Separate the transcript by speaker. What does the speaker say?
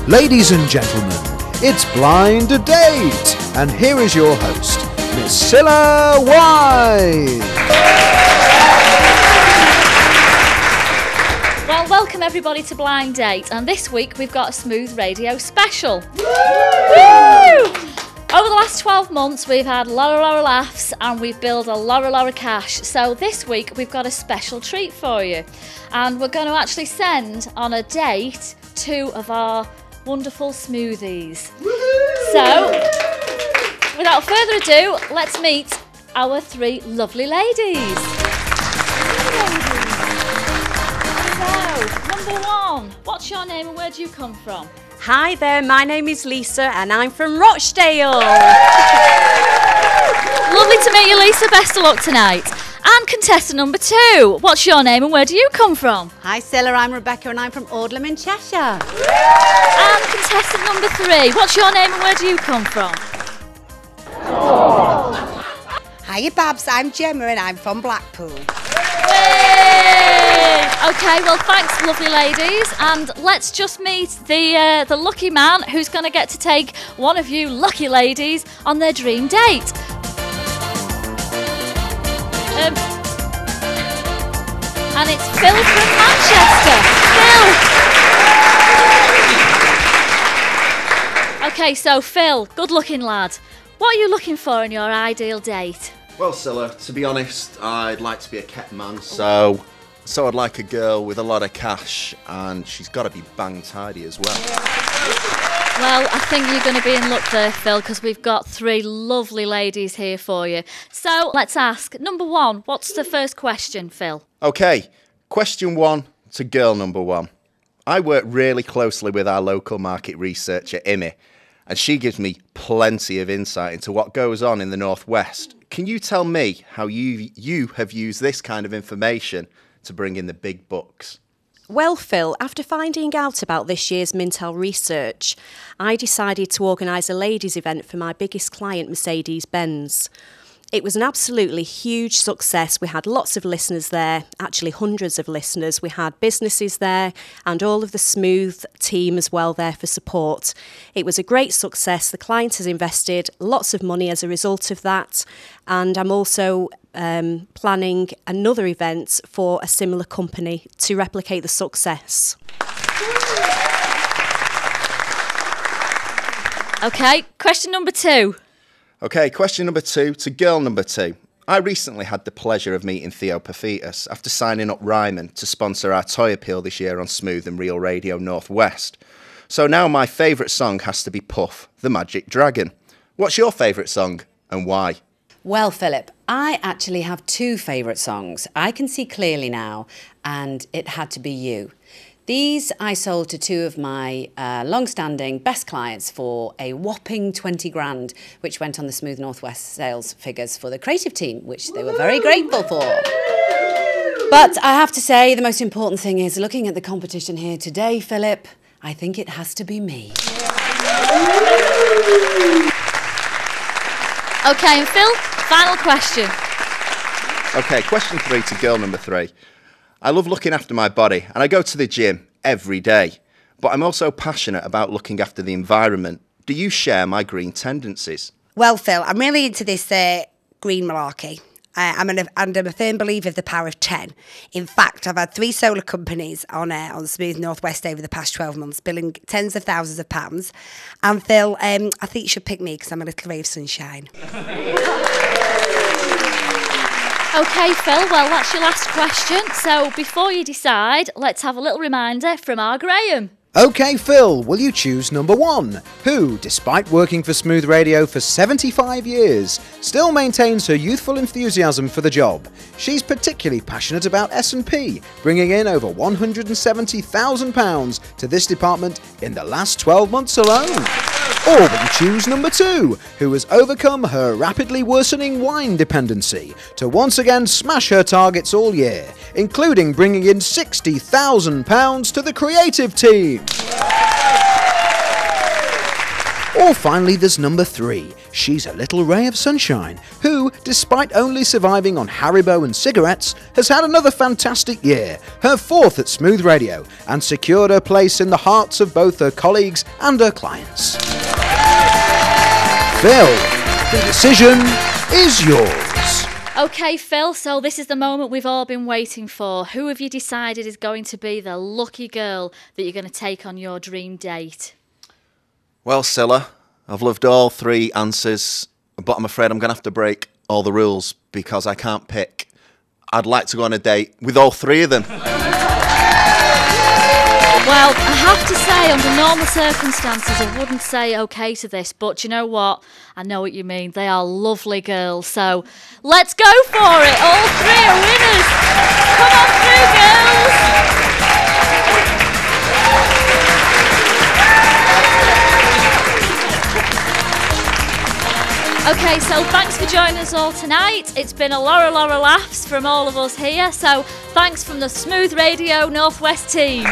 Speaker 1: Ladies and gentlemen, it's Blind Date, and here is your host, Miss Cilla Wise.
Speaker 2: Well, welcome everybody to Blind Date, and this week we've got a Smooth Radio special. Woo! Over the last 12 months we've had a lot of laughs and we've built a lot of cash. So this week we've got a special treat for you, and we're going to actually send on a date 2 of our wonderful smoothies. So, without further ado, let's meet our 3 lovely ladies. So, number 1, what's your name and where do you come from?
Speaker 3: Hi there, my name is Lisa and I'm from Rochdale.
Speaker 2: Lovely to meet you, Lisa. Best of luck tonight. And contestant number 2, what's your name and where do you come from?
Speaker 4: Hi Cilla, I'm Rebecca and I'm from Aldham in Cheshire.
Speaker 2: And contestant number 3, what's your name and where do you come from?
Speaker 5: Hiya Babs, I'm Gemma and I'm from Blackpool.
Speaker 2: Yay! Okay, well thanks lovely ladies, and let's just meet the lucky man who's going to get to take one of you lucky ladies on their dream date. And it's Phil from Manchester. Phil! Okay, so Phil, good looking lad. What are you looking for in your ideal date?
Speaker 6: Well, Cilla, to be honest, I'd like to be a kept man, so I'd like a girl with a lot of cash, and she's got to be bang tidy as well.
Speaker 2: Well, I think you're going to be in luck there, Phil, because we've got 3 lovely ladies here for you. So let's ask, number 1, what's the first question, Phil?
Speaker 6: Okay, question 1 to girl number 1. I work really closely with our local market researcher, Imi, and she gives me plenty of insight into what goes on in the Northwest. Can you tell me how you have used this kind of information to bring in the big bucks?
Speaker 3: Well, Phil, after finding out about this year's Mintel research, I decided to organise a ladies' event for my biggest client, Mercedes-Benz. It was an absolutely huge success. We had lots of listeners there, actually hundreds of listeners. We had businesses there and all of the Smooth team as well there for support. It was a great success. The client has invested lots of money as a result of that. And I'm also planning another event for a similar company to replicate the success.
Speaker 2: Okay, question number 2.
Speaker 6: Okay, question number 2 to girl number 2. I recently had the pleasure of meeting Theo Paphitis after signing up Ryman to sponsor our toy appeal this year on Smooth and Real Radio Northwest. So now my favourite song has to be Puff, the Magic Dragon. What's your favourite song and why?
Speaker 4: Well, Philip, I actually have 2 favourite songs. I Can See Clearly Now and It Had to Be You. These I sold to 2 of my long-standing best clients for a whopping 20 grand, which went on the Smooth Northwest sales figures for the creative team, which they were very grateful for. But I have to say, the most important thing is, looking at the competition here today, Philip, I think it has to be me.
Speaker 2: Okay, and Phil, final question.
Speaker 6: Okay, question 3 to girl number 3. I love looking after my body and I go to the gym every day, but I'm also passionate about looking after the environment. Do you share my green tendencies?
Speaker 5: Well, Phil, I'm really into this green malarkey. I'm a firm believer of the power of 10. In fact, I've had 3 solar companies on Smooth Northwest over the past 12 months, billing tens of thousands of pounds. And Phil, I think you should pick me because I'm a little ray of sunshine.
Speaker 2: Okay, Phil, well, that's your last question. So before you decide, let's have a little reminder from our Graham.
Speaker 1: Okay, Phil, will you choose number 1, who, despite working for Smooth Radio for 75 years, still maintains her youthful enthusiasm for the job? She's particularly passionate about S&P, bringing in over £170,000 to this department in the last 12 months alone. Or will you choose number 2, who has overcome her rapidly worsening wine dependency to once again smash her targets all year, including bringing in £60,000 to the creative team? Or finally there's number 3. She's a little ray of sunshine, who, despite only surviving on Haribo and cigarettes, has had another fantastic year, her 4th at Smooth Radio, and secured her place in the hearts of both her colleagues and her clients. Phil, the decision is yours.
Speaker 2: Okay, Phil, so this is the moment we've all been waiting for. Who have you decided is going to be the lucky girl that you're going to take on your dream date?
Speaker 6: Well, Scylla, I've loved all 3 answers, but I'm afraid I'm going to have to break all the rules because I can't pick. I'd like to go on a date with all 3 of them.
Speaker 2: Well, I have to say, under normal circumstances, I wouldn't say okay to this, but you know what? I know what you mean. They are lovely girls, so let's go for it. All 3 are winners. Come on through, girls. Okay, so thanks for joining us all tonight. It's been a lot of laughs from all of us here. So thanks from the Smooth Radio Northwest team.